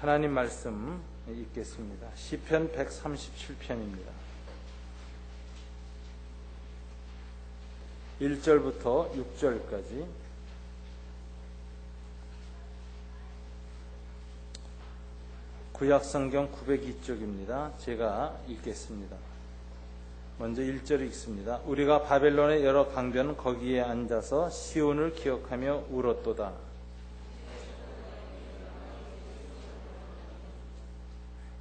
하나님 말씀 읽겠습니다. 시편 137편입니다. 1절부터 6절까지 구약성경 902쪽입니다. 제가 읽겠습니다. 먼저 1절 읽습니다. 우리가 바벨론의 여러 강변 거기에 앉아서 시온을 기억하며 울었도다.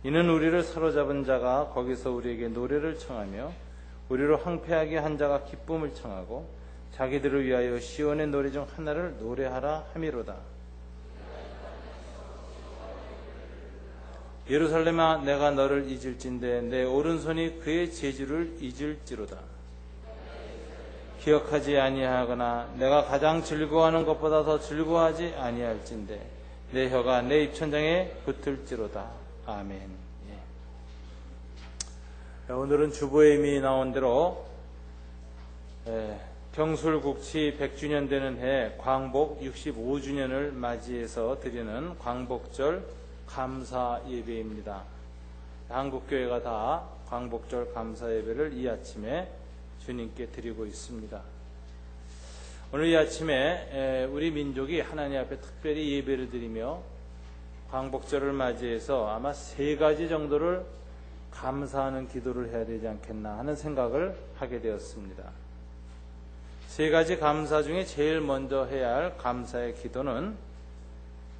이는 우리를 사로잡은 자가 거기서 우리에게 노래를 청하며 우리를 황폐하게 한 자가 기쁨을 청하고 자기들을 위하여 시온의 노래 중 하나를 노래하라 함이로다. 예루살렘아, 내가 너를 잊을진대 내 오른손이 그의 재주를 잊을지로다. 기억하지 아니하거나 내가 가장 즐거워하는 것보다 더 즐거워하지 아니할진대 내 혀가 내 입천장에 붙을지로다. 아멘. 예. 오늘은 주보임이 나온 대로 경술국치 100주년 되는 해 광복 65주년을 맞이해서 드리는 광복절 감사 예배입니다. 한국교회가 다 광복절 감사 예배를 이 아침에 주님께 드리고 있습니다. 오늘 이 아침에 우리 민족이 하나님 앞에 특별히 예배를 드리며 광복절을 맞이해서 아마 3가지 정도를 감사하는 기도를 해야 되지 않겠나 하는 생각을 하게 되었습니다. 3가지 감사 중에 제일 먼저 해야 할 감사의 기도는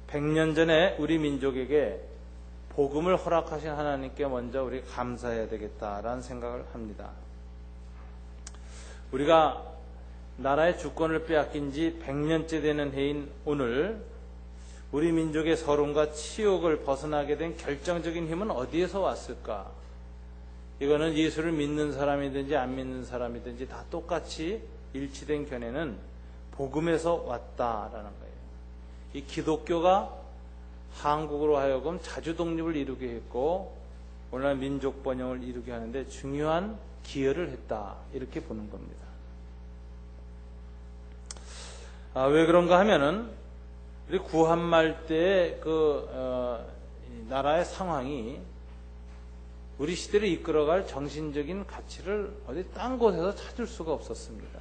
100년 전에 우리 민족에게 복음을 허락하신 하나님께 먼저 우리 감사해야 되겠다라는 생각을 합니다. 우리가 나라의 주권을 빼앗긴 지 100년째 되는 해인 오늘 우리 민족의 서름과 치욕을 벗어나게 된 결정적인 힘은 어디에서 왔을까? 이거는 예수를 믿는 사람이든지 안 믿는 사람이든지 다 똑같이 일치된 견해는 복음에서 왔다라는 거예요. 이 기독교가 한국으로 하여금 자주 독립을 이루게 했고 오늘날 민족 번영을 이루게 하는데 중요한 기여를 했다 이렇게 보는 겁니다. 왜 그런가 하면은 우리 구한말 때 나라의 상황이 우리 시대를 이끌어갈 정신적인 가치를 어디 딴 곳에서 찾을 수가 없었습니다.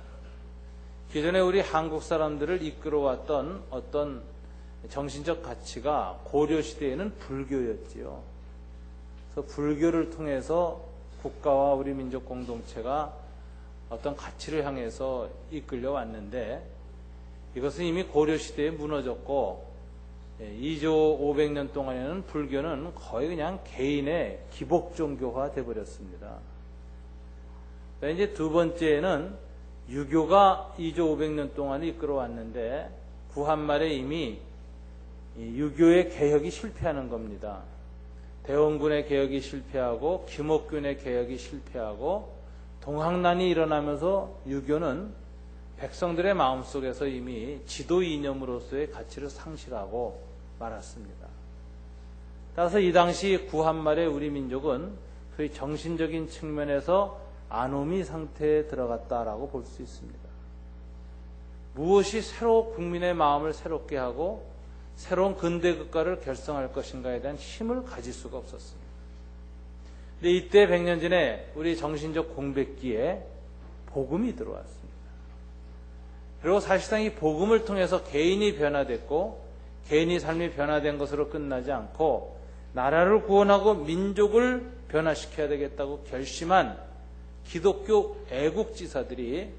기존에 우리 한국 사람들을 이끌어왔던 어떤 정신적 가치가 고려시대에는 불교였지요. 그래서 불교를 통해서 국가와 우리 민족 공동체가 어떤 가치를 향해서 이끌려 왔는데 이것은 이미 고려시대에 무너졌고 2조 500년 동안에는 불교는 거의 그냥 개인의 기복 종교화 되어버렸습니다. 이제 두 번째는 유교가 2조 500년 동안 이끌어왔는데 구한말에 이미 유교의 개혁이 실패하는 겁니다. 대원군의 개혁이 실패하고 김옥균의 개혁이 실패하고 동학난이 일어나면서 유교는 백성들의 마음속에서 이미 지도 이념으로서의 가치를 상실하고 말았습니다. 따라서 이 당시 구한말의 우리 민족은 소위 정신적인 측면에서 아노미 상태에 들어갔다라고 볼 수 있습니다. 무엇이 새로 국민의 마음을 새롭게 하고 새로운 근대 국가를 결성할 것인가에 대한 힘을 가질 수가 없었습니다. 근데 이때 100년 전에 우리 정신적 공백기에 복음이 들어왔습니다. 그리고 사실상 이 복음을 통해서 개인이 변화됐고 개인이 삶이 변화된 것으로 끝나지 않고 나라를 구원하고 민족을 변화시켜야 되겠다고 결심한 기독교 애국지사들이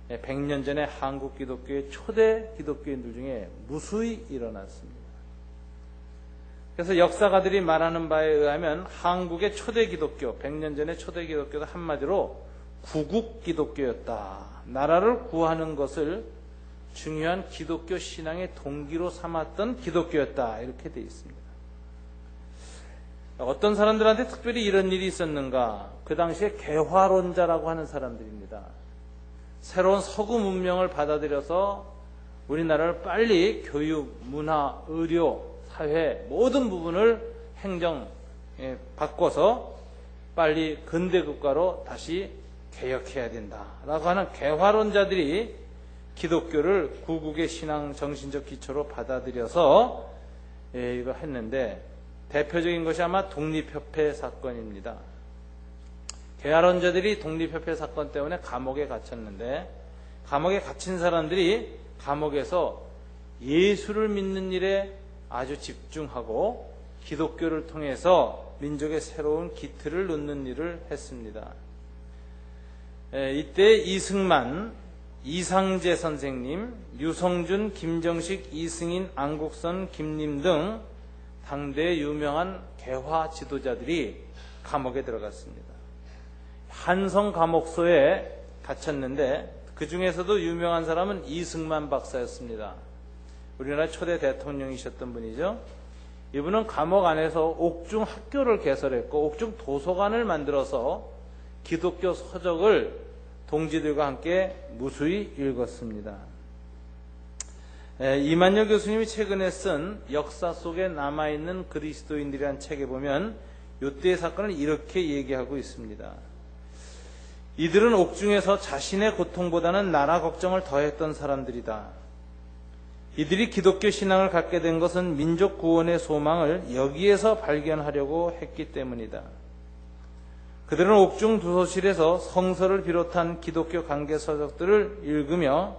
100년 전에 한국 기독교의 초대 기독교인들 중에 무수히 일어났습니다. 그래서 역사가들이 말하는 바에 의하면 한국의 초대 기독교, 100년 전의 초대 기독교가 한마디로 구국 기독교였다. 나라를 구하는 것을 중요한 기독교 신앙의 동기로 삼았던 기독교였다. 이렇게 되어 있습니다. 어떤 사람들한테 특별히 이런 일이 있었는가? 그 당시에 개화론자라고 하는 사람들입니다. 새로운 서구 문명을 받아들여서 우리나라를 빨리 교육, 문화, 의료, 사회 모든 부분을 행정 바꿔서 빨리 근대 국가로 다시 개혁해야 된다라고 하는 개화론자들이 기독교를 구국의 신앙 정신적 기초로 받아들여서 이거 했는데 대표적인 것이 아마 독립협회 사건입니다. 개화론자들이 독립협회 사건 때문에 감옥에 갇혔는데, 감옥에 갇힌 사람들이 감옥에서 예수를 믿는 일에 아주 집중하고 기독교를 통해서 민족의 새로운 기틀을 놓는 일을 했습니다. 이때 이승만, 이상재 선생님, 유성준, 김정식, 이승인, 안국선, 김림 등 당대 유명한 개화 지도자들이 감옥에 들어갔습니다. 한성 감옥소에 갇혔는데 그 중에서도 유명한 사람은 이승만 박사였습니다. 우리나라 초대 대통령이셨던 분이죠. 이분은 감옥 안에서 옥중 학교를 개설했고 옥중 도서관을 만들어서 기독교 서적을 동지들과 함께 무수히 읽었습니다. 이만열 교수님이 최근에 쓴 역사 속에 남아있는 그리스도인들이라는 책에 보면 이때의 사건을 이렇게 얘기하고 있습니다. 이들은 옥중에서 자신의 고통보다는 나라 걱정을 더했던 사람들이다. 이들이 기독교 신앙을 갖게 된 것은 민족 구원의 소망을 여기에서 발견하려고 했기 때문이다. 그들은 옥중 도서실에서 성서를 비롯한 기독교 관계 서적들을 읽으며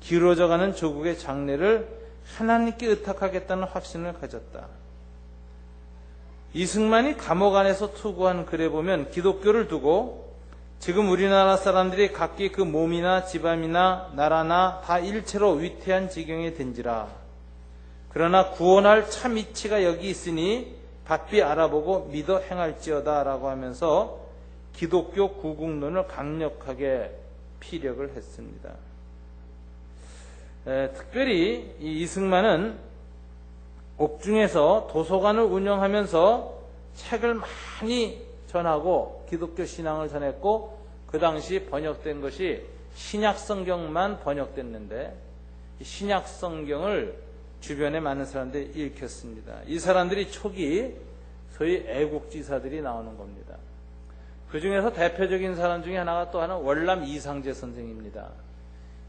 기울어져가는 조국의 장래를 하나님께 의탁하겠다는 확신을 가졌다. 이승만이 감옥 안에서 투고한 글에 보면 기독교를 두고 지금 우리나라 사람들이 각기 그 몸이나 집안이나 나라나 다 일체로 위태한 지경에 든지라. 그러나 구원할 참 이치가 여기 있으니 바삐 알아보고 믿어 행할지어다 라고 하면서 기독교 구국론을 강력하게 피력을 했습니다. 특별히 이 이승만은 옥중에서 도서관을 운영하면서 책을 많이 전하고 기독교 신앙을 전했고 그 당시 번역된 것이 신약성경만 번역됐는데 신약성경을 주변에 많은 사람들이 읽혔습니다. 이 사람들이 초기 소위 애국지사들이 나오는 겁니다. 그 중에서 대표적인 사람 중에 하나가 또 하나는 월남 이상재 선생입니다.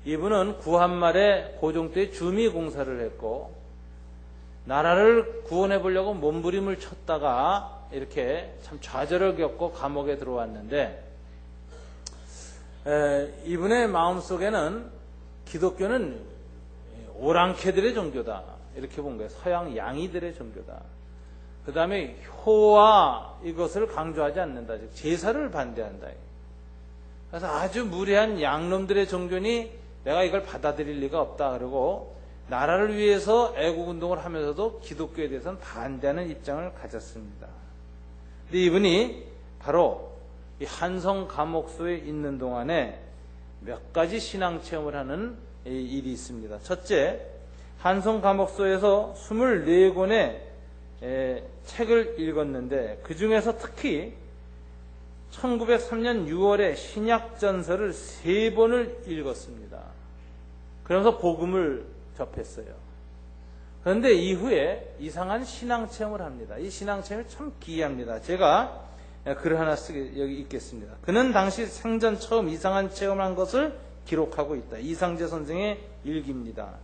이분은 구한말에 고종 때 주미공사를 했고 나라를 구원해 보려고 몸부림을 쳤다가 이렇게 참 좌절을 겪고 감옥에 들어왔는데 이분의 마음속에는 기독교는 오랑캐들의 종교다 이렇게 본 거예요. 서양 양이들의 종교다. 그 다음에 효와 이것을 강조하지 않는다. 즉 제사를 반대한다. 그래서 아주 무례한 양놈들의 종교니 내가 이걸 받아들일 리가 없다. 그러고 나라를 위해서 애국운동을 하면서도 기독교에 대해서는 반대하는 입장을 가졌습니다. 근데 이분이 바로 이 한성 감옥소에 있는 동안에 몇 가지 신앙체험을 하는 일이 있습니다. 첫째, 한성 감옥소에서 24권의 책을 읽었는데 그 중에서 특히 1903년 6월에 신약전서를 3번을 읽었습니다. 그러면서 복음을 접했어요. 그런데 이후에 이상한 신앙체험을 합니다. 이 신앙체험이 참 기이합니다. 제가 글 하나 여기 읽겠습니다. 그는 당시 생전 처음 이상한 체험을 한 것을 기록하고 있다. 이상재 선생의 일기입니다.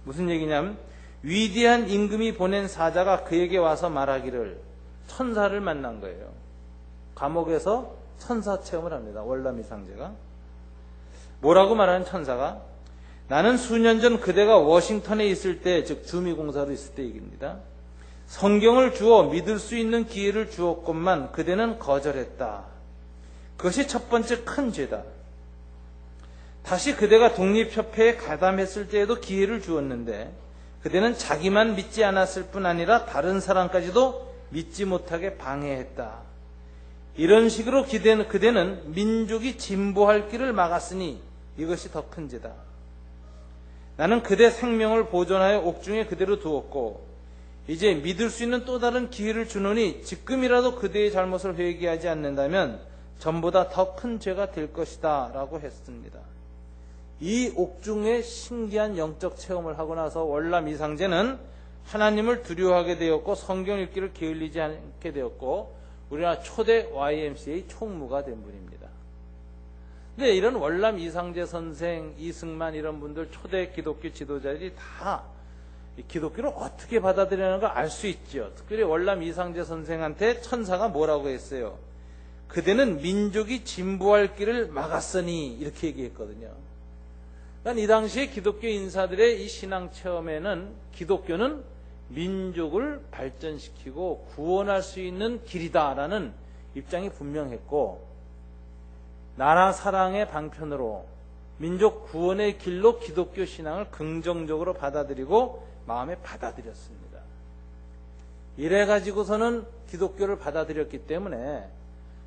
무슨 얘기냐면 위대한 임금이 보낸 사자가 그에게 와서 말하기를 천사를 만난 거예요. 감옥에서 천사 체험을 합니다. 월남 이상재가. 뭐라고 말하는 천사가? 나는 수년 전 그대가 워싱턴에 있을 때, 즉 주미공사로 있을 때 얘기입니다. 성경을 주어 믿을 수 있는 기회를 주었건만 그대는 거절했다. 그것이 첫 번째 큰 죄다. 다시 그대가 독립협회에 가담했을 때에도 기회를 주었는데 그대는 자기만 믿지 않았을 뿐 아니라 다른 사람까지도 믿지 못하게 방해했다. 이런 식으로 그대는 민족이 진보할 길을 막았으니 이것이 더 큰 죄다. 나는 그대 생명을 보존하여 옥중에 그대로 두었고 이제 믿을 수 있는 또 다른 기회를 주노니 지금이라도 그대의 잘못을 회개하지 않는다면 전보다 더 큰 죄가 될 것이다 라고 했습니다. 이 옥중의 신기한 영적 체험을 하고 나서 월남 이상재는 하나님을 두려워하게 되었고 성경 읽기를 게을리지 않게 되었고 우리나라 초대 YMCA 총무가 된 분입니다. 근데 이런 월남 이상재 선생, 이승만 이런 분들 초대 기독교 지도자들이 다 이 기독교를 어떻게 받아들이는 걸 알 수 있죠. 특별히 월남 이상재 선생한테 천사가 뭐라고 했어요? 그대는 민족이 진보할 길을 막았으니 이렇게 얘기했거든요. 그러니까 이 당시에 기독교 인사들의 이 신앙 체험에는 기독교는 민족을 발전시키고 구원할 수 있는 길이다라는 입장이 분명했고, 나라 사랑의 방편으로 민족 구원의 길로 기독교 신앙을 긍정적으로 받아들이고 마음에 받아들였습니다. 이래가지고서는 기독교를 받아들였기 때문에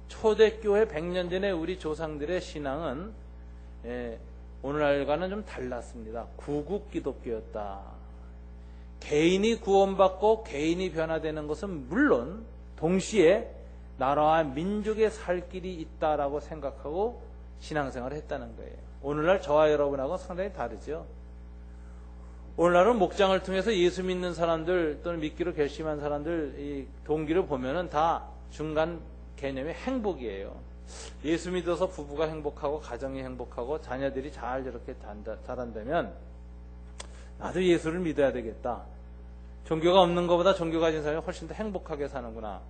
초대교회 100년 전에 우리 조상들의 신앙은 오늘날과는 좀 달랐습니다. 구국 기독교였다. 개인이 구원받고 개인이 변화되는 것은 물론 동시에 나라와 민족의 살 길이 있다라고 생각하고 신앙생활을 했다는 거예요. 오늘날 저와 여러분하고 상당히 다르죠. 오늘날은 목장을 통해서 예수 믿는 사람들 또는 믿기로 결심한 사람들 이 동기를 보면은 다 중간 개념이 행복이에요. 예수 믿어서 부부가 행복하고 가정이 행복하고 자녀들이 잘 이렇게 자란다면 나도 예수를 믿어야 되겠다. 종교가 없는 것보다 종교 가진 사람이 훨씬 더 행복하게 사는구나.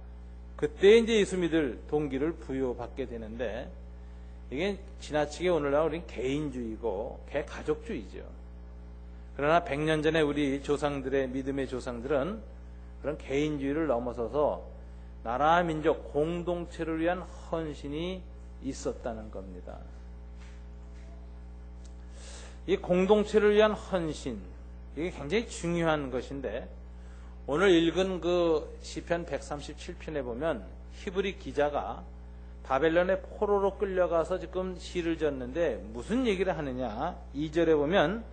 그때 이제 예수 믿을 동기를 부여받게 되는데, 이게 지나치게 오늘날 우리는 개인주의고 개가족주의죠. 그러나 100년 전에 우리 조상들의 믿음의 조상들은 그런 개인주의를 넘어서서 나라 민족 공동체를 위한 헌신이 있었다는 겁니다. 이 공동체를 위한 헌신, 이게 굉장히 중요한 것인데, 오늘 읽은 그 시편 137편에 보면 히브리 기자가 바벨론의 포로로 끌려가서 지금 시를 졌는데 무슨 얘기를 하느냐. 2절에 보면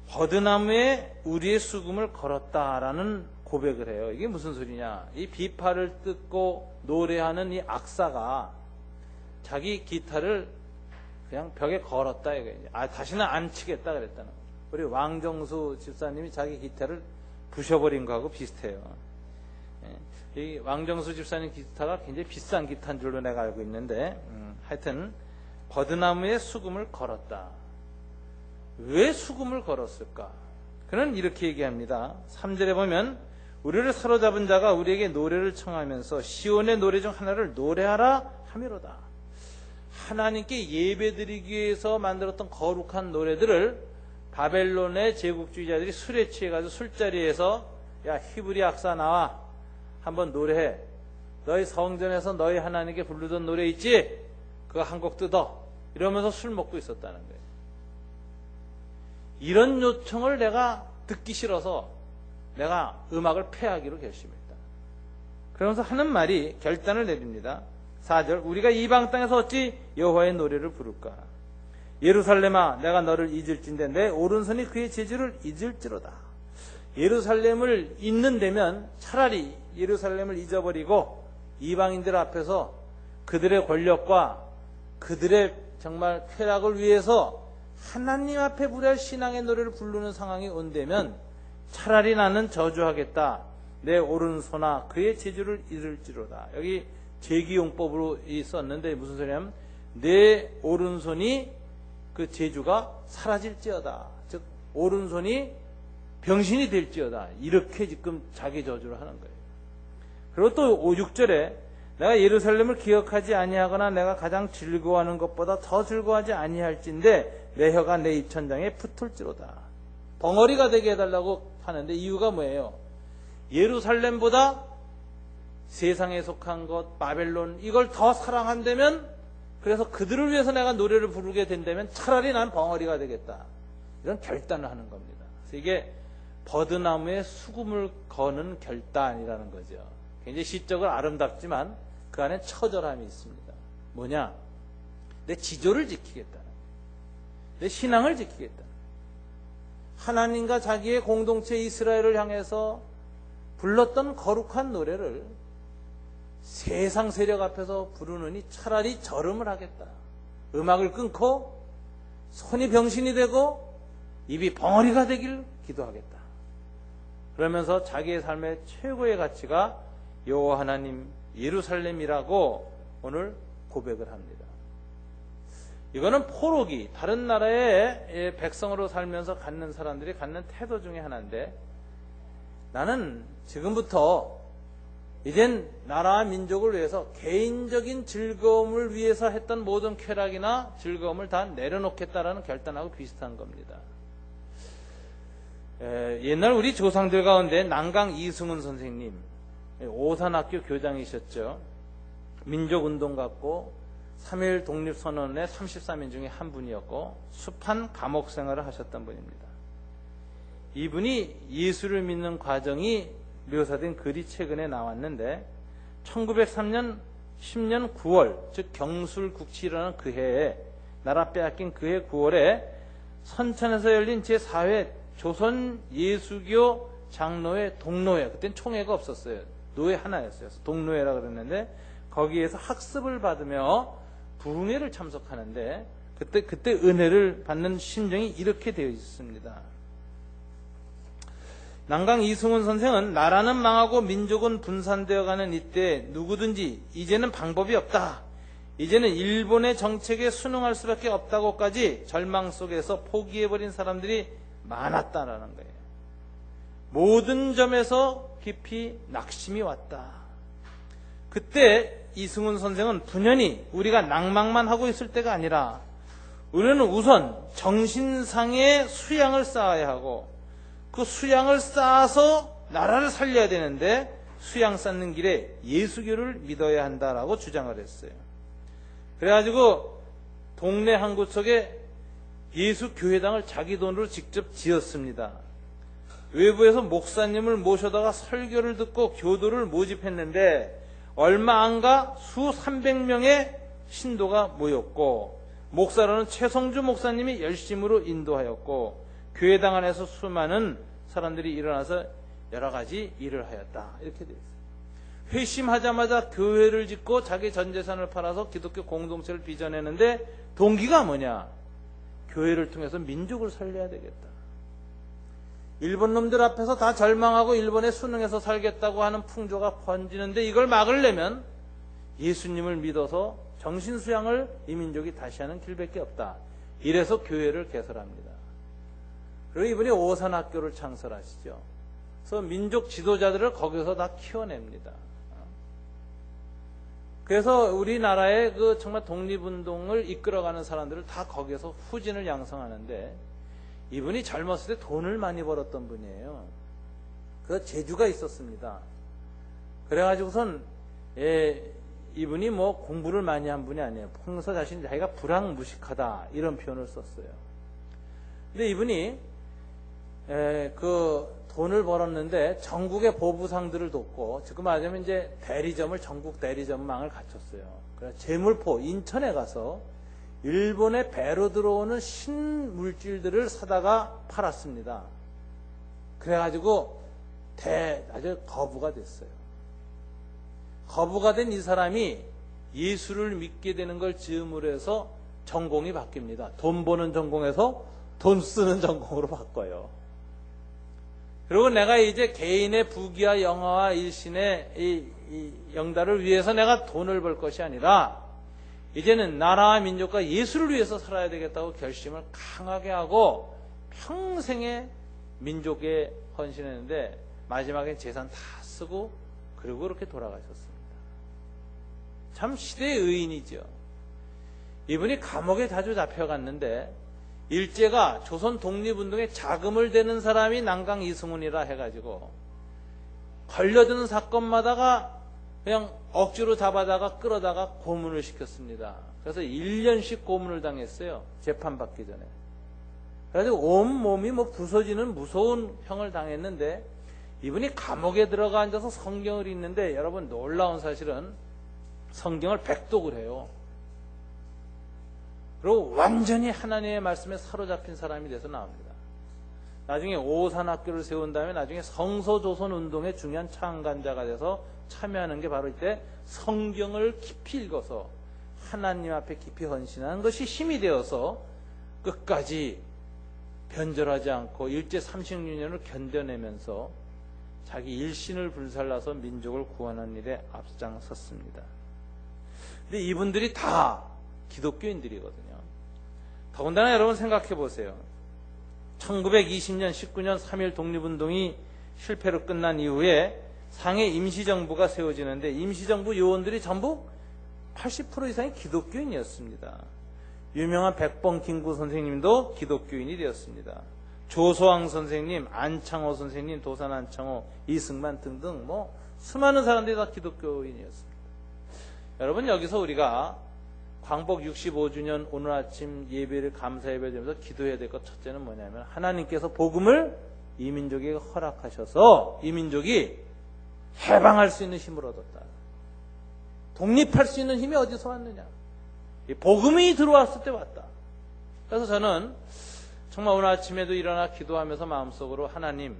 버드나무에 우리의 수금을 걸었다라는 고백을 해요. 이게 무슨 소리냐. 이 비파를 뜯고 노래하는 이 악사가 자기 기타를 그냥 벽에 걸었다 이거예요. 다시는 안 치겠다 그랬다는 거예요. 우리 왕정수 집사님이 자기 기타를 부셔버린 거하고 비슷해요. 이 왕정수 집사님 기타가 굉장히 비싼 기타인 줄로 내가 알고 있는데, 하여튼 버드나무에 수금을 걸었다. 왜 수금을 걸었을까? 그는 이렇게 얘기합니다. 3절에 보면 우리를 사로잡은 자가 우리에게 노래를 청하면서 시온의 노래 중 하나를 노래하라 하미로다. 하나님께 예배드리기 위해서 만들었던 거룩한 노래들을 바벨론의 제국주의자들이 술에 취해가지고 술자리에서 야 히브리 악사 나와 한번 노래해. 너희 성전에서 너희 하나님께 부르던 노래 있지? 그거 한 곡 뜯어. 이러면서 술 먹고 있었다는 거예요. 이런 요청을 내가 듣기 싫어서 내가 음악을 폐하기로 결심했다. 그러면서 하는 말이 결단을 내립니다. 4절 우리가 이방 땅에서 어찌 여호와의 노래를 부를까? 예루살렘아 내가 너를 잊을진데 내 오른손이 그의 제주를 잊을지로다. 예루살렘을 잊는 데면 차라리 예루살렘을 잊어버리고 이방인들 앞에서 그들의 권력과 그들의 정말 쾌락을 위해서 하나님 앞에 부를 신앙의 노래를 부르는 상황이 온다면 차라리 나는 저주하겠다. 내 오른손아 그의 제주를 잃을지로다. 여기 제기용법으로 썼는데 무슨 소리냐면 내 오른손이 그 제주가 사라질지어다. 즉 오른손이 병신이 될지어다. 이렇게 지금 자기 저주를 하는 거예요. 그리고 또 6절에 내가 예루살렘을 기억하지 아니하거나 내가 가장 즐거워하는 것보다 더 즐거워하지 아니할진데 내 혀가 내 입천장에 붙을지로다. 벙어리가 되게 해달라고 하는데 이유가 뭐예요? 예루살렘보다 세상에 속한 것 바벨론 이걸 더 사랑한다면, 그래서 그들을 위해서 내가 노래를 부르게 된다면 차라리 난 벙어리가 되겠다. 이런 결단을 하는 겁니다. 그래서 이게 버드나무에 수금을 거는 결단이라는 거죠. 굉장히 시적으로 아름답지만 그 안에 처절함이 있습니다. 뭐냐? 내 지조를 지키겠다. 내 신앙을 지키겠다. 하나님과 자기의 공동체 이스라엘을 향해서 불렀던 거룩한 노래를 세상 세력 앞에서 부르느니 차라리 절음을 하겠다. 음악을 끊고 손이 병신이 되고 입이 벙어리가 되길 기도하겠다. 그러면서 자기의 삶의 최고의 가치가 여호와 하나님 예루살렘이라고 오늘 고백을 합니다. 이거는 포로기, 다른 나라의 백성으로 살면서 갖는 사람들이 갖는 태도 중에 하나인데, 나는 지금부터 이젠 나라와 민족을 위해서 개인적인 즐거움을 위해서 했던 모든 쾌락이나 즐거움을 다 내려놓겠다라는 결단하고 비슷한 겁니다. 옛날 우리 조상들 가운데 난강 이승훈 선생님, 오산학교 교장이셨죠. 민족운동 갖고 3.1 독립선언의 33인 중에 한 분이었고 습한 감옥 생활을 하셨던 분입니다. 이분이 예수를 믿는 과정이 묘사된 글이 최근에 나왔는데 1903년 10년 9월, 즉 경술국치라는 그 해에, 나라 빼앗긴 그 해 9월에 선천에서 열린 제4회 조선 예수교 장로회 동노회, 그땐 총회가 없었어요. 노회 하나였어요. 동노회라 그랬는데 거기에서 학습을 받으며 부흥회를 참석하는데 그때 은혜를 받는 심정이 이렇게 되어 있습니다. 난강 이승훈 선생은 나라는 망하고 민족은 분산되어가는 이때 누구든지 이제는 방법이 없다, 이제는 일본의 정책에 순응할 수밖에 없다고까지 절망 속에서 포기해버린 사람들이 많았다라는 거예요. 모든 점에서 깊이 낙심이 왔다. 그때 이승훈 선생은 분연히 우리가 낭망만 하고 있을 때가 아니라 우리는 우선 정신상의 수양을 쌓아야 하고 그 수양을 쌓아서 나라를 살려야 되는데 수양 쌓는 길에 예수교를 믿어야 한다라고 주장을 했어요. 그래가지고 동네 한 구석에 예수교회당을 자기 돈으로 직접 지었습니다. 외부에서 목사님을 모셔다가 설교를 듣고 교도를 모집했는데 얼마 안 가 수 300명의 신도가 모였고 목사로는 최성주 목사님이 열심으로 인도하였고 교회당 안에서 수많은 사람들이 일어나서 여러 가지 일을 하였다. 이렇게 되어 있어요. 회심하자마자 교회를 짓고 자기 전 재산을 팔아서 기독교 공동체를 빚어내는데 동기가 뭐냐? 교회를 통해서 민족을 살려야 되겠다. 일본 놈들 앞에서 다 절망하고 일본에 순응해서 살겠다고 하는 풍조가 번지는데 이걸 막으려면 예수님을 믿어서 정신수양을 이 민족이 다시 하는 길밖에 없다. 이래서 교회를 개설합니다. 그리고 이분이 오산학교를 창설하시죠. 그래서 민족 지도자들을 거기서 다 키워냅니다. 그래서 우리나라의 그 정말 독립운동을 이끌어가는 사람들을 다 거기에서 후진을 양성하는데 이분이 젊었을 때 돈을 많이 벌었던 분이에요. 그 재주가 있었습니다. 그래가지고선 이분이 뭐 공부를 많이 한 분이 아니에요. 평소 자기가 불황무식하다 이런 표현을 썼어요. 근데 이분이 그 돈을 벌었는데 전국의 보부상들을 돕고 지금 말하자면 이제 대리점을 전국 대리점망을 갖췄어요. 그래서 제물포 인천에 가서 일본의 배로 들어오는 신물질들을 사다가 팔았습니다. 그래가지고 아주 거부가 됐어요. 거부가 된 이 사람이 예수를 믿게 되는 걸 즈음으로 해서 전공이 바뀝니다. 돈 버는 전공에서 돈 쓰는 전공으로 바꿔요. 그리고 내가 이제 개인의 부귀와 영화와 일신의 이 영달을 위해서 내가 돈을 벌 것이 아니라 이제는 나라와 민족과 예수를 위해서 살아야 되겠다고 결심을 강하게 하고 평생의 민족에 헌신했는데 마지막에 재산 다 쓰고 그리고 그렇게 돌아가셨습니다. 참 시대의 의인이죠. 이분이 감옥에 자주 잡혀갔는데 일제가 조선 독립운동에 자금을 대는 사람이 난강 이승훈이라 해가지고 걸려드는 사건마다가 그냥 억지로 잡아다가 끌어다가 고문을 시켰습니다. 그래서 1년씩 고문을 당했어요. 재판받기 전에. 그래가지고 온몸이 뭐 부서지는 무서운 형을 당했는데 이분이 감옥에 들어가 앉아서 성경을 읽는데 여러분 놀라운 사실은 성경을 백독을 해요. 그리고 완전히 하나님의 말씀에 사로잡힌 사람이 돼서 나옵니다. 나중에 오산학교를 세운 다음에 나중에 성서조선운동의 중요한 창간자가 돼서 참여하는 게 바로 이때 성경을 깊이 읽어서 하나님 앞에 깊이 헌신하는 것이 힘이 되어서 끝까지 변절하지 않고 일제 36년을 견뎌내면서 자기 일신을 불살라서 민족을 구원하는 일에 앞장섰습니다. 근데 이분들이 다 기독교인들이거든요. 더군다나 여러분 생각해 보세요. 1920년 19년 3.1 독립운동이 실패로 끝난 이후에 상해 임시정부가 세워지는데 임시정부 요원들이 전부 80% 이상이 기독교인이었습니다. 유명한 백범 김구 선생님도 기독교인이 되었습니다. 조소왕 선생님, 안창호 선생님, 도산 안창호, 이승만 등등 수많은 사람들이 다 기독교인이었습니다. 여러분, 여기서 우리가 광복 65주년 오늘 아침 예배를 감사 예배를 드리면서 기도해야 될 것 첫째는 뭐냐면 하나님께서 복음을 이 민족에게 허락하셔서 이 민족이 해방할 수 있는 힘을 얻었다. 독립할 수 있는 힘이 어디서 왔느냐? 이 복음이 들어왔을 때 왔다. 그래서 저는 정말 오늘 아침에도 일어나 기도하면서 마음속으로 하나님,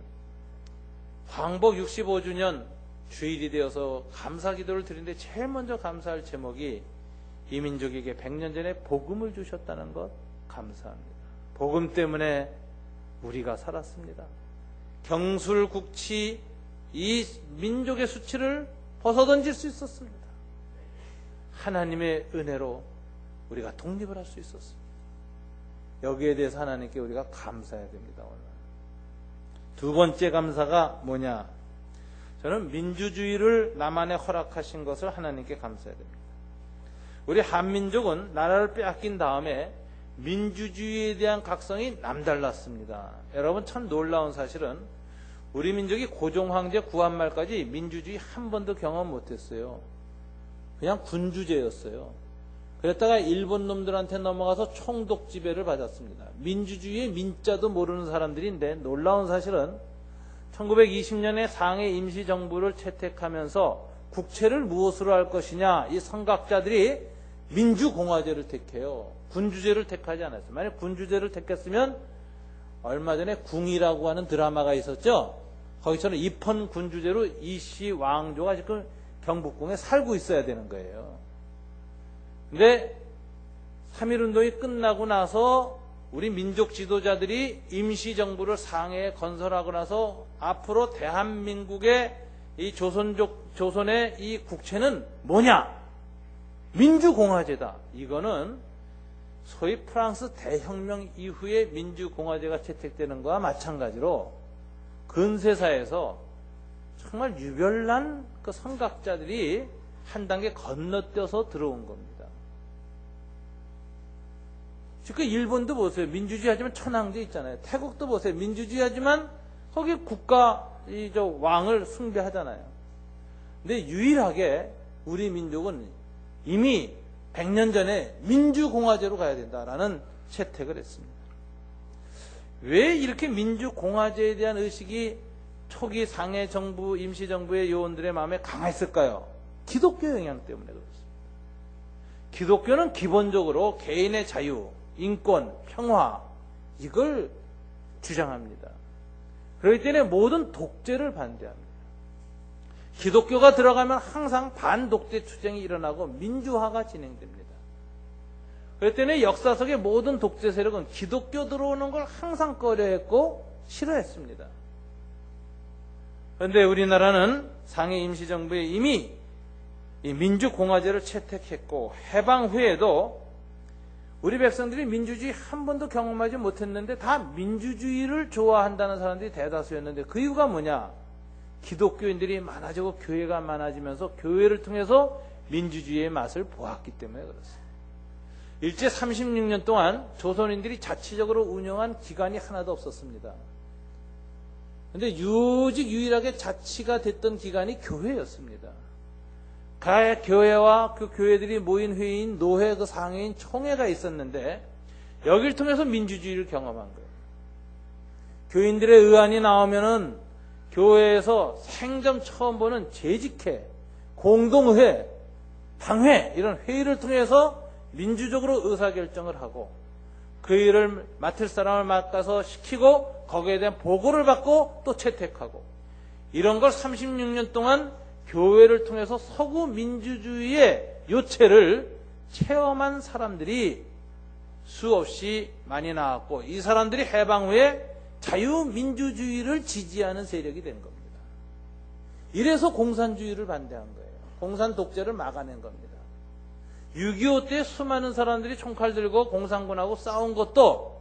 광복 65주년 주일이 되어서 감사 기도를 드리는데 제일 먼저 감사할 제목이 이 민족에게 100년 전에 복음을 주셨다는 것 감사합니다. 복음 때문에 우리가 살았습니다. 경술국치 이 민족의 수치를 벗어던질 수 있었습니다. 하나님의 은혜로 우리가 독립을 할 수 있었습니다. 여기에 대해서 하나님께 우리가 감사해야 됩니다. 오늘. 두 번째 감사가 뭐냐? 저는 민주주의를 남한에 허락하신 것을 하나님께 감사해야 됩니다. 우리 한민족은 나라를 빼앗긴 다음에 민주주의에 대한 각성이 남달랐습니다. 여러분, 참 놀라운 사실은 우리 민족이 고종황제 구한말까지 민주주의 한 번도 경험 못했어요. 그냥 군주제였어요. 그랬다가 일본 놈들한테 넘어가서 총독 지배를 받았습니다. 민주주의의 민자도 모르는 사람들인데 놀라운 사실은 1920년에 상해 임시정부를 채택하면서 국채를 무엇으로 할 것이냐, 이 선각자들이 민주공화제를 택해요. 군주제를 택하지 않았어요. 만약 군주제를 택했으면 얼마 전에 궁이라고 하는 드라마가 있었죠. 거기서는 입헌 군주제로 이씨 왕조가 지금 경복궁에 살고 있어야 되는 거예요. 근데 3.1운동이 끝나고 나서 우리 민족 지도자들이 임시정부를 상해에 건설하고 나서 앞으로 대한민국의 이 조선의 이 국채는 뭐냐? 민주공화제다. 이거는 소위 프랑스 대혁명 이후에 민주공화제가 채택되는 것과 마찬가지로 근세사에서 정말 유별난 그 선각자들이 한 단계 건너뛰어서 들어온 겁니다. 지금 일본도 보세요. 민주주의 하지만 천황제 있잖아요. 태국도 보세요. 민주주의 하지만 거기 국가 왕을 숭배하잖아요. 근데 유일하게 우리 민족은 이미 100년 전에 민주공화제로 가야 된다라는 채택을 했습니다. 왜 이렇게 민주공화제에 대한 의식이 초기 상해 정부, 임시정부의 요원들의 마음에 강했을까요? 기독교 영향 때문에 그렇습니다. 기독교는 기본적으로 개인의 자유, 인권, 평화 이걸 주장합니다. 그렇기 때문에 모든 독재를 반대합니다. 기독교가 들어가면 항상 반독재 투쟁이 일어나고 민주화가 진행됩니다. 그렇기 때문에 역사 속의 모든 독재 세력은 기독교 들어오는 걸 항상 꺼려했고 싫어했습니다. 그런데 우리나라는 상해 임시정부에 이미 이 민주공화제를 채택했고 해방 후에도 우리 백성들이 민주주의 한 번도 경험하지 못했는데 다 민주주의를 좋아한다는 사람들이 대다수였는데 그 이유가 뭐냐? 기독교인들이 많아지고 교회가 많아지면서 교회를 통해서 민주주의의 맛을 보았기 때문에 그렇습니다. 일제 36년 동안 조선인들이 자치적으로 운영한 기관이 하나도 없었습니다. 그런데 유일하게 자치가 됐던 기관이 교회였습니다. 그 교회와 그 교회들이 모인 회의인 노회, 그 상회인 총회가 있었는데 여기를 통해서 민주주의를 경험한 거예요. 교인들의 의안이 나오면은 교회에서 생전 처음 보는 재직회, 공동회, 당회 이런 회의를 통해서 민주적으로 의사결정을 하고 그 일을 맡을 사람을 맡아서 시키고 거기에 대한 보고를 받고 또 채택하고 이런 걸 36년 동안 교회를 통해서 서구 민주주의의 요체를 체험한 사람들이 수없이 많이 나왔고 이 사람들이 해방 후에 자유민주주의를 지지하는 세력이 된 겁니다. 이래서 공산주의를 반대한 거예요. 공산 독재를 막아낸 겁니다. 6.25 때 수많은 사람들이 총칼 들고 공산군하고 싸운 것도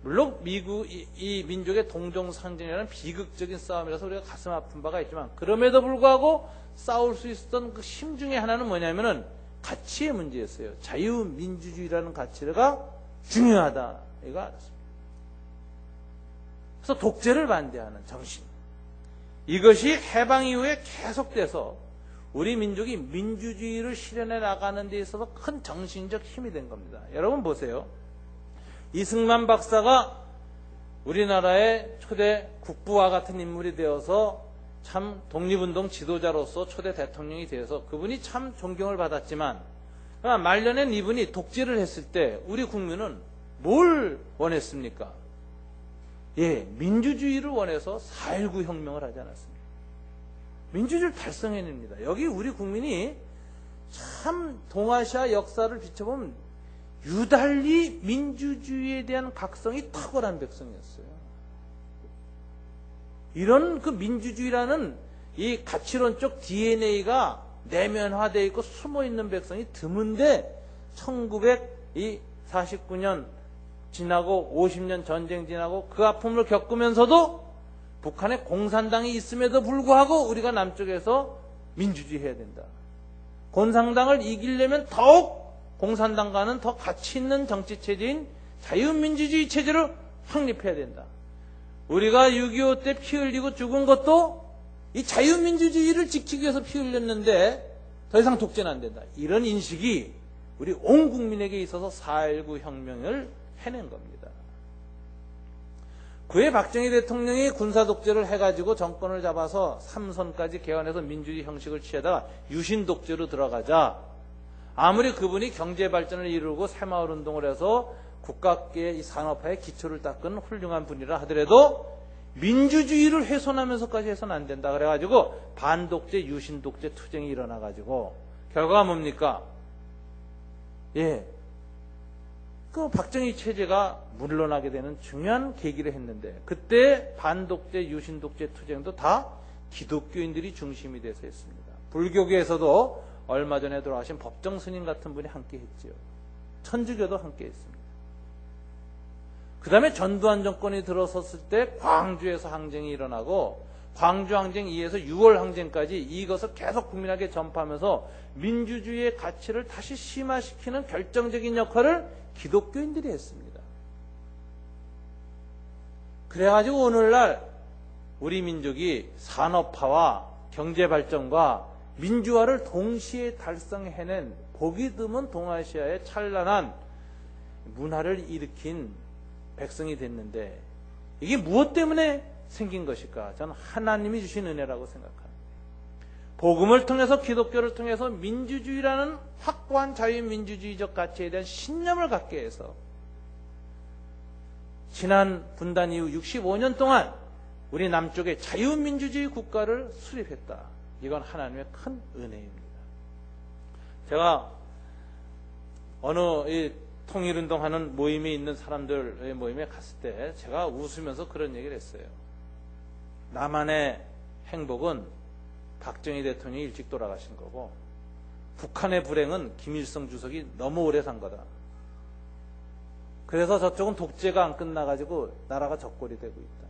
물론 이 민족의 동종상징이라는 비극적인 싸움이라서 우리가 가슴 아픈 바가 있지만 그럼에도 불구하고 싸울 수 있었던 그 힘 중에 하나는 뭐냐면은 가치의 문제였어요. 자유민주주의라는 가치가 중요하다. 이거 알았습니다. 그래서 독재를 반대하는 정신. 이것이 해방 이후에 계속돼서 우리 민족이 민주주의를 실현해 나가는 데 있어서 큰 정신적 힘이 된 겁니다. 여러분 보세요. 이승만 박사가 우리나라의 초대 국부와 같은 인물이 되어서 참 독립운동 지도자로서 초대 대통령이 되어서 그분이 참 존경을 받았지만 말년엔 이분이 독재를 했을 때 우리 국민은 뭘 원했습니까? 예, 민주주의를 원해서 4.19 혁명을 하지 않았습니까? 민주주의를 달성해냅니다. 여기 우리 국민이 참 동아시아 역사를 비춰보면 유달리 민주주의에 대한 각성이 탁월한 백성이었어요. 이런 그 민주주의라는 이 가치론적 DNA가 내면화되어 있고 숨어있는 백성이 드문데 1949년 지나고 50년 전쟁 지나고 그 아픔을 겪으면서도 북한에 공산당이 있음에도 불구하고 우리가 남쪽에서 민주주의 해야 된다. 공산당을 이기려면 더욱 공산당과는 더 가치 있는 정치체제인 자유민주주의 체제를 확립해야 된다. 우리가 6.25 때 피 흘리고 죽은 것도 이 자유민주주의를 지키기 위해서 피 흘렸는데 더 이상 독재는 안 된다. 이런 인식이 우리 온 국민에게 있어서 4.19 혁명을 해낸 겁니다. 그해 박정희 대통령이 군사독재를 해가지고 정권을 잡아서 3선까지 개헌해서 민주주의 형식을 취하다가 유신독재로 들어가자 아무리 그분이 경제발전을 이루고 새마을운동을 해서 국가의 이 산업화의 기초를 닦은 훌륭한 분이라 하더라도 민주주의를 훼손하면서까지 해서는 안 된다. 그래가지고 반독재, 유신독재 투쟁이 일어나가지고 결과가 뭡니까? 예, 그 박정희 체제가 물러나게 되는 중요한 계기를 했는데 그때 반독재, 유신독재 투쟁도 다 기독교인들이 중심이 돼서 했습니다. 불교계에서도 얼마 전에 돌아가신 법정 스님 같은 분이 함께 했지요. 천주교도 함께 했습니다. 그 다음에 전두환 정권이 들어섰을 때 광주에서 항쟁이 일어나고 광주 항쟁 2에서 6월 항쟁까지 이것을 계속 국민에게 전파하면서 민주주의의 가치를 다시 심화시키는 결정적인 역할을 기독교인들이 했습니다. 그래가지고 오늘날 우리 민족이 산업화와 경제발전과 민주화를 동시에 달성해낸 보기 드문 동아시아의 찬란한 문화를 일으킨 백성이 됐는데 이게 무엇 때문에 생긴 것일까? 저는 하나님이 주신 은혜라고 생각합니다. 복음을 통해서 기독교를 통해서 민주주의라는 확고한 자유민주주의적 가치에 대한 신념을 갖게 해서 지난 분단 이후 65년 동안 우리 남쪽에 자유민주주의 국가를 수립했다. 이건 하나님의 큰 은혜입니다. 제가 어느 이 통일운동하는 모임에 있는 사람들의 모임에 갔을 때 제가 웃으면서 그런 얘기를 했어요. 남한의 행복은 박정희 대통령이 일찍 돌아가신 거고 북한의 불행은 김일성 주석이 너무 오래 산 거다. 그래서 저쪽은 독재가 안 끝나가지고 나라가 적골이 되고 있다.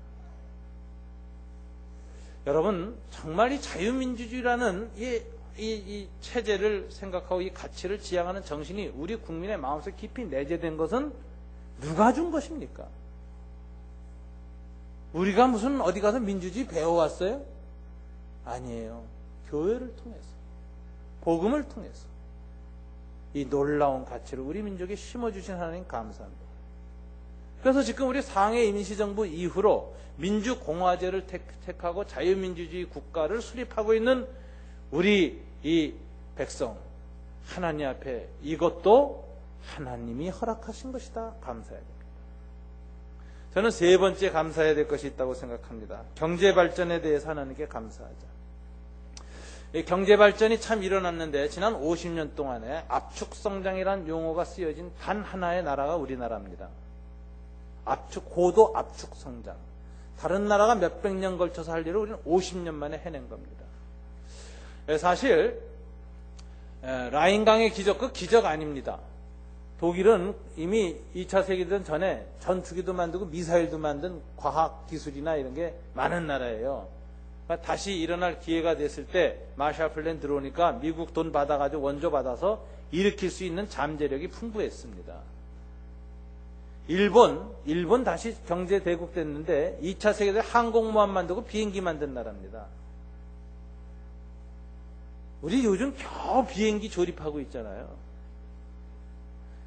여러분 정말 이 자유민주주의라는 이 체제를 생각하고 이 가치를 지향하는 정신이 우리 국민의 마음속에 깊이 내재된 것은 누가 준 것입니까? 우리가 무슨 어디 가서 민주주의 배워왔어요? 아니에요. 교회를 통해서 복음을 통해서 이 놀라운 가치를 우리 민족에 심어주신 하나님 감사합니다. 그래서 지금 우리 상해 임시정부 이후로 민주공화제를 택하고 자유민주주의 국가를 수립하고 있는 우리 이 백성 하나님 앞에 이것도 하나님이 허락하신 것이다. 감사해야 됩니다. 저는 세 번째 감사해야 될 것이 있다고 생각합니다. 경제발전에 대해서 하나님께 감사하자. 이 경제발전이 참 일어났는데 지난 50년 동안에 압축성장이라는 용어가 쓰여진 단 하나의 나라가 우리나라입니다. 고도 압축성장. 다른 나라가 몇백 년 걸쳐서 할 일을 우리는 50년 만에 해낸 겁니다. 사실 라인강의 기적, 그 기적 아닙니다. 독일은 이미 2차 세계대전 전에 전투기도 만들고 미사일도 만든 과학 기술이나 이런 게 많은 나라예요. 그러니까 다시 일어날 기회가 됐을 때 마샬 플랜 들어오니까 미국 돈 받아가지고 원조 받아서 일으킬 수 있는 잠재력이 풍부했습니다. 일본 다시 경제 대국 됐는데 2차 세계대전 항공모함 만들고 비행기 만든 나라입니다. 우리 요즘 겨우 비행기 조립하고 있잖아요.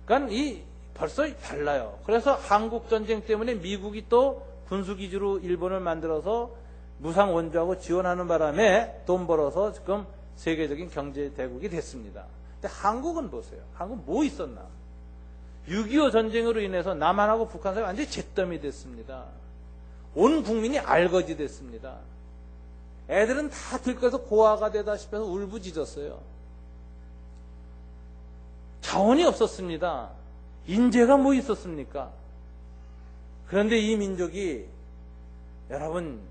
그러니까 벌써 달라요. 그래서 한국 전쟁 때문에 미국이 또 군수기지로 일본을 만들어서 무상 원조하고 지원하는 바람에 돈 벌어서 지금 세계적인 경제 대국이 됐습니다. 근데 한국은 보세요. 한국 뭐 있었나? 6.25 전쟁으로 인해서 남한하고 북한 사이가 완전히 잿더미 됐습니다. 온 국민이 알거지 됐습니다. 애들은 다 들끓어서 고아가 되다 싶어서 울부짖었어요. 자원이 없었습니다. 인재가 뭐 있었습니까? 그런데 이 민족이 여러분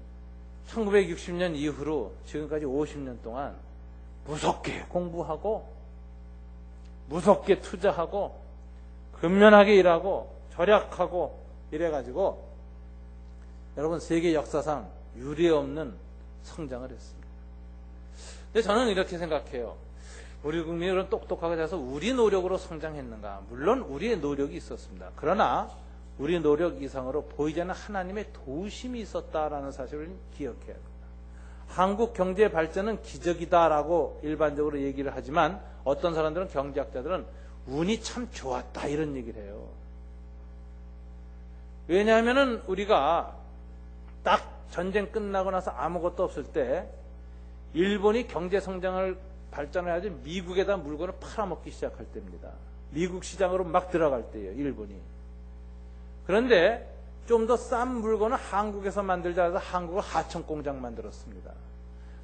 1960년 이후로 지금까지 50년 동안 무섭게 공부하고 무섭게 투자하고 근면하게 일하고 절약하고 이래가지고 여러분 세계 역사상 유례없는 성장을 했습니다. 근데 저는 이렇게 생각해요. 우리 국민이 그런 똑똑하게 돼서 우리 노력으로 성장했는가? 물론 우리의 노력이 있었습니다. 그러나 우리 노력 이상으로 보이지 않는 하나님의 도우심이 있었다라는 사실을 기억해야 합니다. 한국 경제 발전은 기적이다라고 일반적으로 얘기를 하지만 어떤 사람들은 경제학자들은 운이 참 좋았다 이런 얘기를 해요. 왜냐하면은 우리가 딱 전쟁 끝나고 나서 아무것도 없을 때 일본이 경제 성장을 발전을 해야지 미국에다 물건을 팔아먹기 시작할 때입니다. 미국 시장으로 막 들어갈 때예요, 일본이. 그런데 좀 더 싼 물건을 한국에서 만들자 해서 한국을 하청 공장 만들었습니다.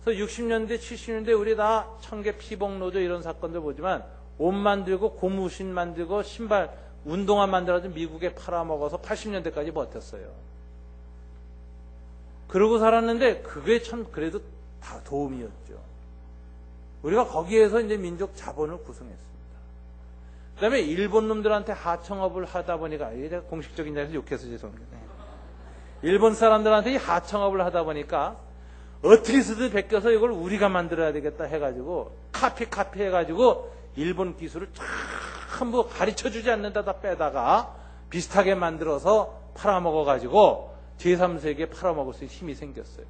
그래서 60년대, 70년대 우리 다 청계 피복노조 이런 사건들 보지만 옷 만들고 고무신 만들고 신발, 운동화 만들어서 미국에 팔아먹어서 80년대까지 버텼어요. 그러고 살았는데 그게 참 그래도 다 도움이었죠. 우리가 거기에서 이제 민족 자본을 구성했습니다. 그 다음에 일본 놈들한테 하청업을 하다 보니까, 이게 공식적인 자리에서 욕해서 죄송합니다. 일본 사람들한테 이 하청업을 하다 보니까 어떻게 해서든 베껴서 이걸 우리가 만들어야 되겠다 해가지고 카피 해가지고 일본 기술을 전부 가르쳐주지 않는다다 빼다가 비슷하게 만들어서 팔아먹어가지고 제3세계에 팔아먹을 수 있는 힘이 생겼어요.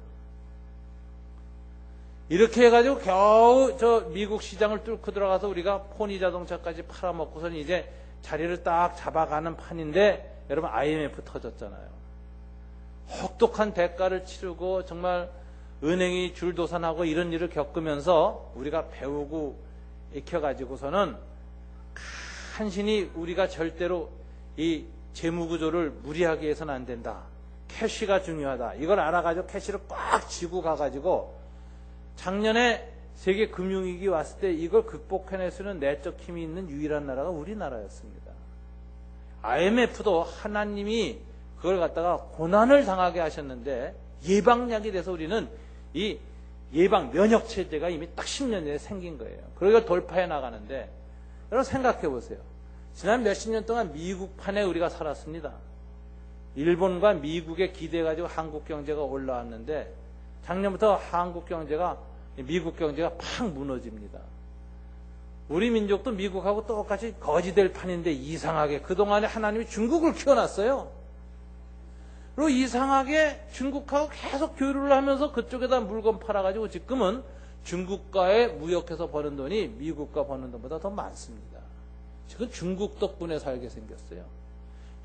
이렇게 해가지고 겨우 저 미국 시장을 뚫고 들어가서 우리가 포니 자동차까지 팔아먹고서는 이제 자리를 딱 잡아가는 판인데 여러분 IMF 터졌잖아요. 혹독한 대가를 치르고 정말 은행이 줄도산하고 이런 일을 겪으면서 우리가 배우고 익혀가지고서는 간신히 우리가 절대로 이 재무구조를 무리하게 해서는 안 된다. 캐시가 중요하다. 이걸 알아가지고 캐시를 꽉 쥐고 가가지고 작년에 세계 금융위기 왔을 때 이걸 극복해낼 수 있는 내적 힘이 있는 유일한 나라가 우리나라였습니다. IMF도 하나님이 그걸 갖다가 고난을 당하게 하셨는데 예방약이 돼서 우리는 이 예방 면역체제가 이미 딱 10년 전에 생긴 거예요. 그걸 돌파해 나가는데 여러분 생각해 보세요. 지난 몇십 년 동안 미국판에 우리가 살았습니다. 일본과 미국에 기대가지고 한국 경제가 올라왔는데 작년부터 한국 경제가 미국 경제가 팍 무너집니다. 우리 민족도 미국하고 똑같이 거지될 판인데 이상하게 그동안에 하나님이 중국을 키워놨어요. 그리고 이상하게 중국하고 계속 교류를 하면서 그쪽에다 물건 팔아가지고 지금은 중국과의 무역해서 버는 돈이 미국과 버는 돈보다 더 많습니다. 지금 중국 덕분에 살게 생겼어요.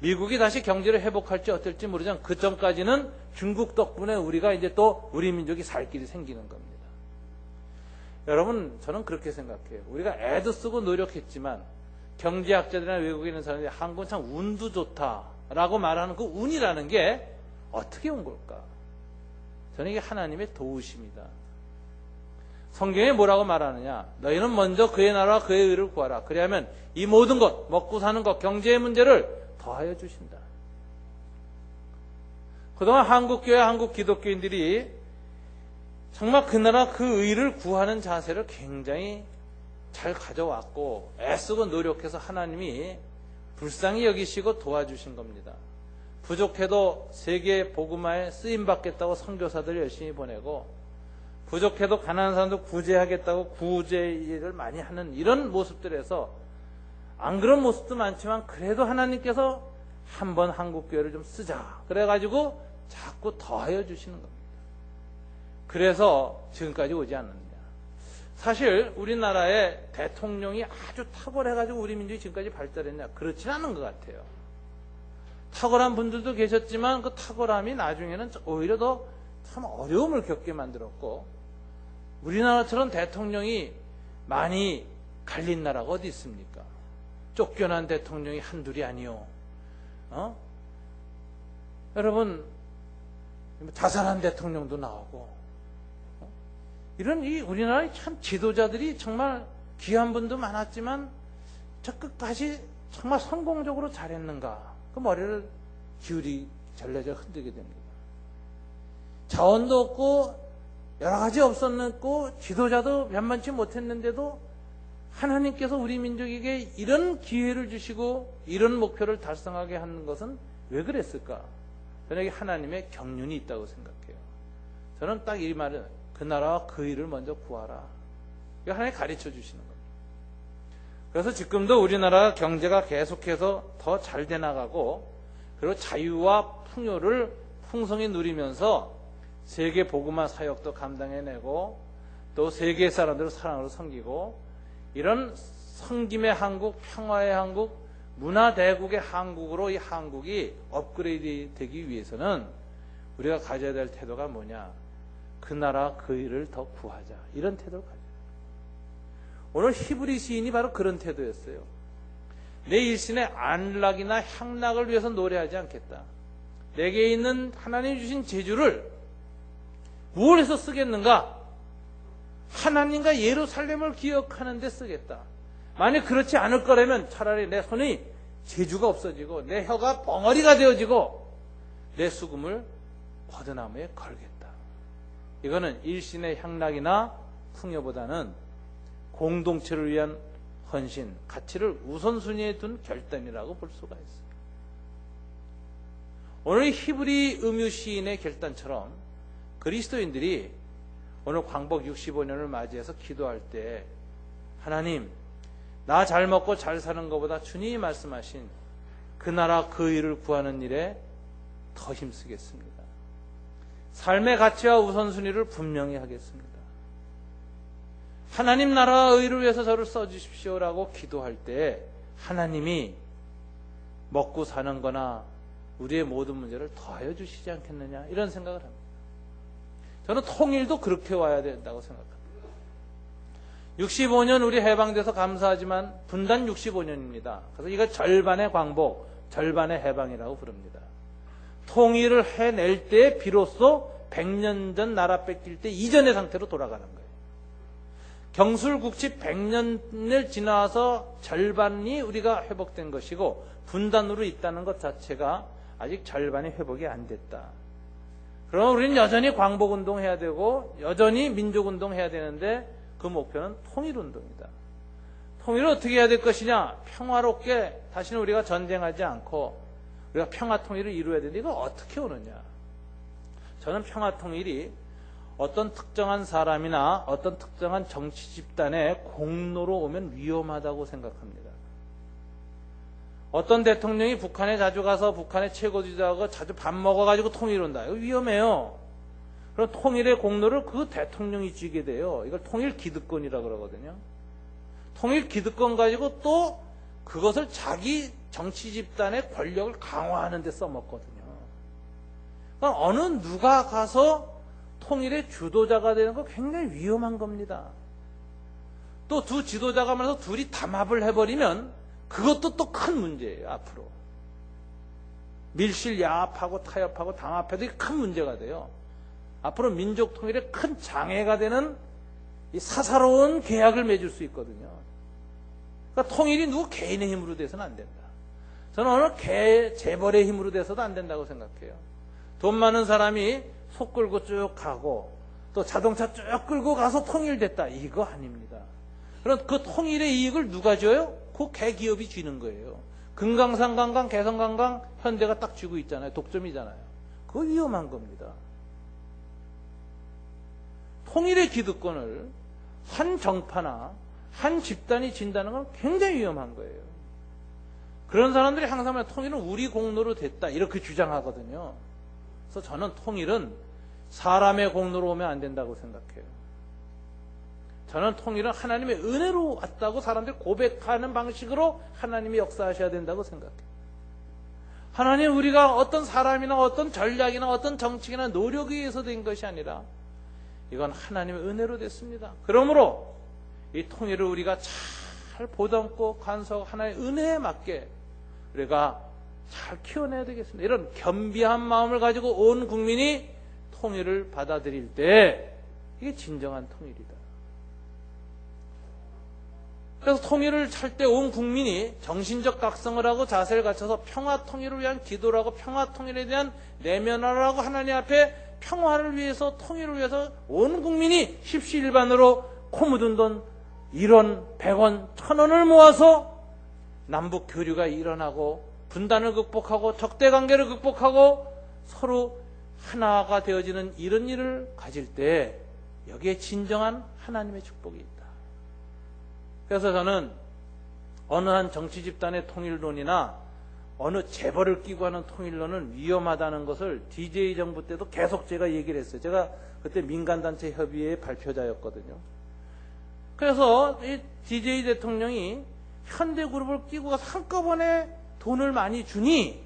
미국이 다시 경제를 회복할지 어떨지 모르지만 그 전까지는 중국 덕분에 우리가 이제 또 우리 민족이 살 길이 생기는 겁니다. 여러분 저는 그렇게 생각해요. 우리가 애도 쓰고 노력했지만 경제학자들이나 외국에 있는 사람들이 한국은 참 운도 좋다라고 말하는 그 운이라는 게 어떻게 온 걸까? 저는 이게 하나님의 도우심이다. 성경에 뭐라고 말하느냐? 너희는 먼저 그의 나라와 그의 의를 구하라. 그리하면 이 모든 것, 먹고 사는 것, 경제의 문제를 더하여 주신다. 그동안 한국교회, 한국 기독교인들이 정말 그 나라 그 의를 구하는 자세를 굉장히 잘 가져왔고 애쓰고 노력해서 하나님이 불쌍히 여기시고 도와주신 겁니다. 부족해도 세계 복음화에 쓰임받겠다고 선교사들 열심히 보내고, 부족해도 가난한 사람도 구제하겠다고 구제를 많이 하는 이런 모습들에서, 안 그런 모습도 많지만 그래도 하나님께서 한번 한국교회를 좀 쓰자 그래가지고 자꾸 더하여 주시는 겁니다. 그래서 지금까지 오지 않느냐. 사실 우리나라의 대통령이 아주 탁월해가지고 우리 민족이 지금까지 발달했냐, 그렇진 않은 것 같아요. 탁월한 분들도 계셨지만 그 탁월함이 나중에는 오히려 더 참 어려움을 겪게 만들었고, 우리나라처럼 대통령이 많이 갈린 나라가 어디 있습니까? 쫓겨난 대통령이 한둘이 아니요. 여러분, 자살한 대통령도 나오고, 이런 이 우리나라의 참 지도자들이 정말 귀한 분도 많았지만 저 끝까지 정말 성공적으로 잘했는가? 그 머리를 기울이 절레절 흔들게 됩니다. 자원도 없고 여러 가지 없었고 지도자도 만만치 못했는데도 하나님께서 우리 민족에게 이런 기회를 주시고 이런 목표를 달성하게 하는 것은 왜 그랬을까? 저는 하나님의 경륜이 있다고 생각해요. 저는 딱 이 말은, 그 나라와 그 일을 먼저 구하라. 이거 하나님이 가르쳐 주시는 겁니다. 그래서 지금도 우리나라 경제가 계속해서 더 잘 돼 나가고, 그리고 자유와 풍요를 풍성히 누리면서 세계 복음화 사역도 감당해내고, 또 세계 사람들을 사랑으로 섬기고, 이런 성김의 한국, 평화의 한국, 문화대국의 한국으로 이 한국이 업그레이드 되기 위해서는 우리가 가져야 될 태도가 뭐냐? 그 나라 그 일을 더 구하자. 이런 태도를 가져야 돼요. 오늘 히브리 시인이 바로 그런 태도였어요. 내 일신의 안락이나 향락을 위해서 노래하지 않겠다. 내게 있는 하나님 주신 재주를 무엇 해서 쓰겠는가? 하나님과 예루살렘을 기억하는 데 쓰겠다. 만약 그렇지 않을 거라면 차라리 내 손이 재주가 없어지고 내 혀가 벙어리가 되어지고 내 수금을 버드나무에 걸겠다. 이거는 일신의 향락이나 풍요보다는 공동체를 위한 헌신, 가치를 우선순위에 둔 결단이라고 볼 수가 있어요. 오늘 히브리 음유 시인의 결단처럼 그리스도인들이 오늘 광복 65년을 맞이해서 기도할 때, 하나님, 나 잘 먹고 잘 사는 것보다 주님이 말씀하신 그 나라 그 일을 구하는 일에 더 힘쓰겠습니다. 삶의 가치와 우선순위를 분명히 하겠습니다. 하나님 나라의 의를 위해서 저를 써주십시오라고 기도할 때 하나님이 먹고 사는 거나 우리의 모든 문제를 더하여 주시지 않겠느냐, 이런 생각을 합니다. 저는 통일도 그렇게 와야 된다고 생각합니다. 65년 우리 해방돼서 감사하지만 분단 65년입니다. 그래서 이거 절반의 광복, 절반의 해방이라고 부릅니다. 통일을 해낼 때 비로소 100년 전 나라 뺏길 때 이전의 상태로 돌아가는 거예요. 경술국치 100년을 지나서 절반이 우리가 회복된 것이고 분단으로 있다는 것 자체가 아직 절반이 회복이 안 됐다. 그러면 우리는 여전히 광복운동 해야 되고 여전히 민족운동 해야 되는데 그 목표는 통일운동이다. 통일을 어떻게 해야 될 것이냐? 평화롭게 다시는 우리가 전쟁하지 않고 우리가 평화통일을 이루어야 되는데 이거 어떻게 오느냐? 저는 평화통일이 어떤 특정한 사람이나 어떤 특정한 정치 집단의 공로로 오면 위험하다고 생각합니다. 어떤 대통령이 북한에 자주 가서 북한의 최고지도하고 자주 밥 먹어가지고 통일 온다. 이거 위험해요. 그럼 통일의 공로를 그 대통령이 쥐게 돼요. 이걸 통일 기득권이라고 그러거든요. 통일 기득권 가지고 또 그것을 자기 정치 집단의 권력을 강화하는 데 써먹거든요. 그러니까 어느 누가 가서 통일의 주도자가 되는 거 굉장히 위험한 겁니다. 또 두 지도자가 말해서 둘이 담합을 해버리면 그것도 또 큰 문제예요. 앞으로 밀실 야합하고 타협하고 당합해도 큰 문제가 돼요. 앞으로 민족 통일에 큰 장애가 되는 이 사사로운 계약을 맺을 수 있거든요. 그러니까 통일이 누구 개인의 힘으로 돼서는 안 된다. 저는 오늘 재벌의 힘으로 돼서도 안 된다고 생각해요. 돈 많은 사람이 속 끌고 쭉 가고 또 자동차 쭉 끌고 가서 통일됐다. 이거 아닙니다. 그럼 그 통일의 이익을 누가 줘요? 그 개기업이 쥐는 거예요. 금강산관광, 개성관광, 현대가 딱 쥐고 있잖아요. 독점이잖아요. 그거 위험한 겁니다. 통일의 기득권을 한 정파나 한 집단이 진다는 건 굉장히 위험한 거예요. 그런 사람들이 항상 통일은 우리 공로로 됐다 이렇게 주장하거든요. 그래서 저는 통일은 사람의 공로로 오면 안 된다고 생각해요. 저는 통일은 하나님의 은혜로 왔다고 사람들이 고백하는 방식으로 하나님이 역사하셔야 된다고 생각해요. 하나님, 우리가 어떤 사람이나 어떤 전략이나 어떤 정책이나 노력에 의해서 된 것이 아니라 이건 하나님의 은혜로 됐습니다. 그러므로 이 통일을 우리가 잘 보듬고 간수하고 하나님의 은혜에 맞게 우리가 잘 키워내야 되겠습니다. 이런 겸비한 마음을 가지고 온 국민이 통일을 받아들일 때 이게 진정한 통일이다. 그래서 통일을 찰 때 온 국민이 정신적 각성을 하고 자세를 갖춰서 평화 통일을 위한 기도를 하고 평화 통일에 대한 내면화를 하고 하나님 앞에 평화를 위해서 통일을 위해서 온 국민이 십시일반으로 코 묻은 돈 1원, 100원, 1000원을 모아서 남북 교류가 일어나고 분단을 극복하고 적대관계를 극복하고 서로 하나가 되어지는 이런 일을 가질 때 여기에 진정한 하나님의 축복이 있다. 그래서 저는 어느 한 정치 집단의 통일론이나 어느 재벌을 끼고 하는 통일론은 위험하다는 것을 DJ 정부 때도 계속 제가 얘기를 했어요. 제가 그때 민간단체 협의회 발표자였거든요. 그래서 이 DJ 대통령이 현대그룹을 끼고 가서 한꺼번에 돈을 많이 주니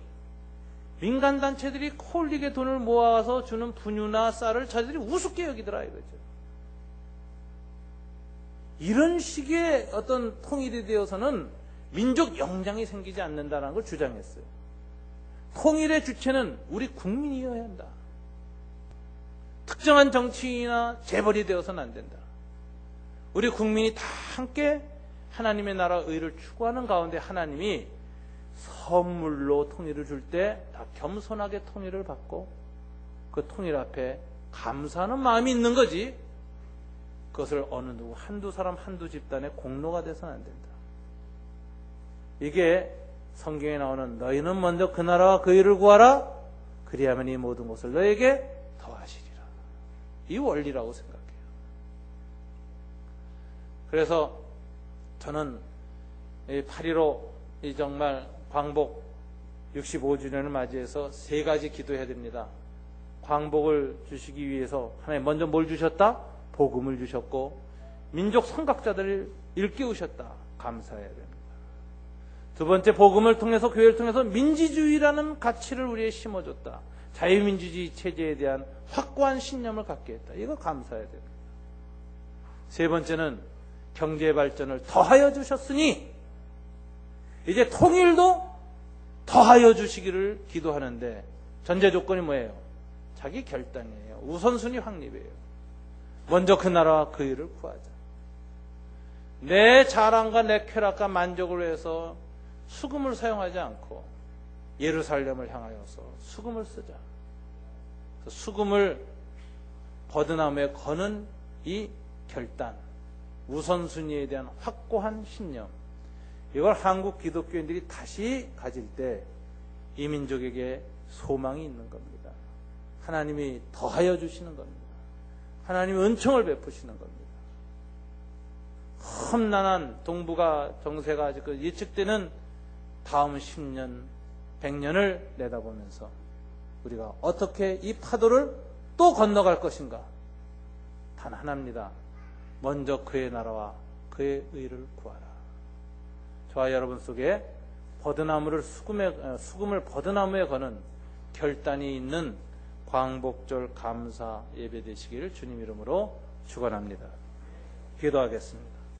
민간단체들이 콜릭에 돈을 모아서 주는 분유나 쌀을 자기들이 우습게 여기더라 이거죠. 이런 식의 어떤 통일이 되어서는 민족 영장이 생기지 않는다는 걸 주장했어요. 통일의 주체는 우리 국민이어야 한다. 특정한 정치인이나 재벌이 되어서는 안 된다. 우리 국민이 다 함께 하나님의 나라 의를 추구하는 가운데 하나님이 선물로 통일을 줄 때 다 겸손하게 통일을 받고 그 통일 앞에 감사하는 마음이 있는 거지 그것을 어느 누구 한두 사람 한두 집단의 공로가 돼서는 안 된다. 이게 성경에 나오는 너희는 먼저 그 나라와 그 일을 구하라 그리하면 이 모든 것을 너에게 더하시리라. 이 원리라고 생각해요. 그래서 저는 8.15 이 정말 광복 65주년을 맞이해서 세 가지 기도해야 됩니다. 광복을 주시기 위해서 하나님 먼저 뭘 주셨다? 복음을 주셨고 민족 선각자들을 일깨우셨다. 감사해야 됩니다. 두 번째, 복음을 통해서 교회를 통해서 민주주의라는 가치를 우리에 심어줬다. 자유민주주의 체제에 대한 확고한 신념을 갖게 했다. 이거 감사해야 됩니다. 세 번째는 경제 발전을 더하여 주셨으니 이제 통일도 더하여 주시기를 기도하는데 전제 조건이 뭐예요? 자기 결단이에요. 우선순위 확립이에요. 먼저 그 나라와 그 일을 구하자. 내 자랑과 내 쾌락과 만족을 위해서 수금을 사용하지 않고 예루살렘을 향하여서 수금을 쓰자. 수금을 버드나무에 거는 이 결단, 우선순위에 대한 확고한 신념, 이걸 한국 기독교인들이 다시 가질 때 이 민족에게 소망이 있는 겁니다. 하나님이 더하여 주시는 겁니다. 하나님이 은총을 베푸시는 겁니다. 험난한 동북아 정세가 아직 예측되는 다음 10년, 100년을 내다보면서 우리가 어떻게 이 파도를 또 건너갈 것인가? 단 하나입니다. 먼저 그의 나라와 그의 의를 구하라. 저와 여러분 속에 버드나무를 수금을 버드나무에 거는 결단이 있는 광복절 감사 예배 되시기를 주님 이름으로 축원합니다. 기도하겠습니다.